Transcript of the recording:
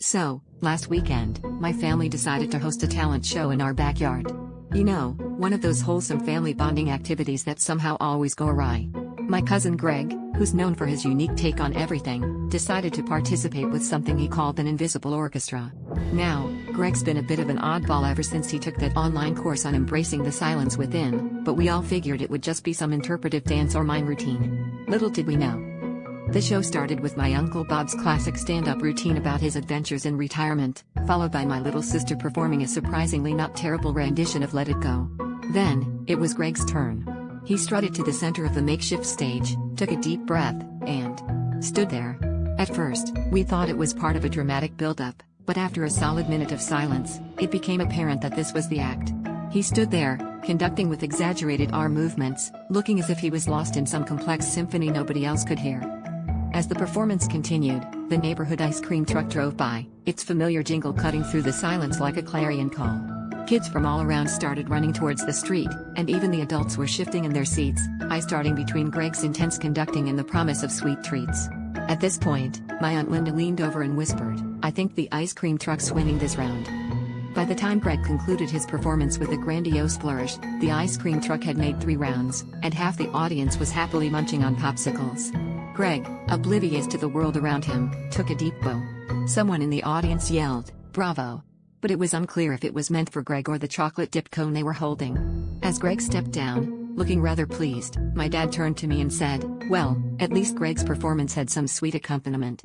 So, last weekend, my family decided to host a talent show in our backyard. You know, one of those wholesome family bonding activities that somehow always go awry. My cousin Greg, who's known for his unique take on everything, decided to participate with something he called an invisible orchestra. Now, Greg's been a bit of an oddball ever since he took that online course on embracing the silence within, but we all figured it would just be some interpretive dance or mime routine. Little did we know. The show started with my Uncle Bob's classic stand-up routine about his adventures in retirement, followed by my little sister performing a surprisingly not terrible rendition of Let It Go. Then, it was Greg's turn. He strutted to the center of the makeshift stage, took a deep breath, and stood there. At first, we thought it was part of a dramatic build-up, but after a solid minute of silence, it became apparent that this was the act. He stood there, conducting with exaggerated arm movements, looking as if he was lost in some complex symphony nobody else could hear. As the performance continued, the neighborhood ice cream truck drove by, its familiar jingle cutting through the silence like a clarion call. Kids from all around started running towards the street, and even the adults were shifting in their seats, eyes darting between Greg's intense conducting and the promise of sweet treats. At this point, my Aunt Linda leaned over and whispered, "I think the ice cream truck's winning this round." By the time Greg concluded his performance with a grandiose flourish, the ice cream truck had made 3 rounds, and half the audience was happily munching on popsicles. Greg, oblivious to the world around him, took a deep bow. Someone in the audience yelled, "Bravo!" But it was unclear if it was meant for Greg or the chocolate-dipped cone they were holding. As Greg stepped down, looking rather pleased, my dad turned to me and said, "Well, at least Greg's performance had some sweet accompaniment."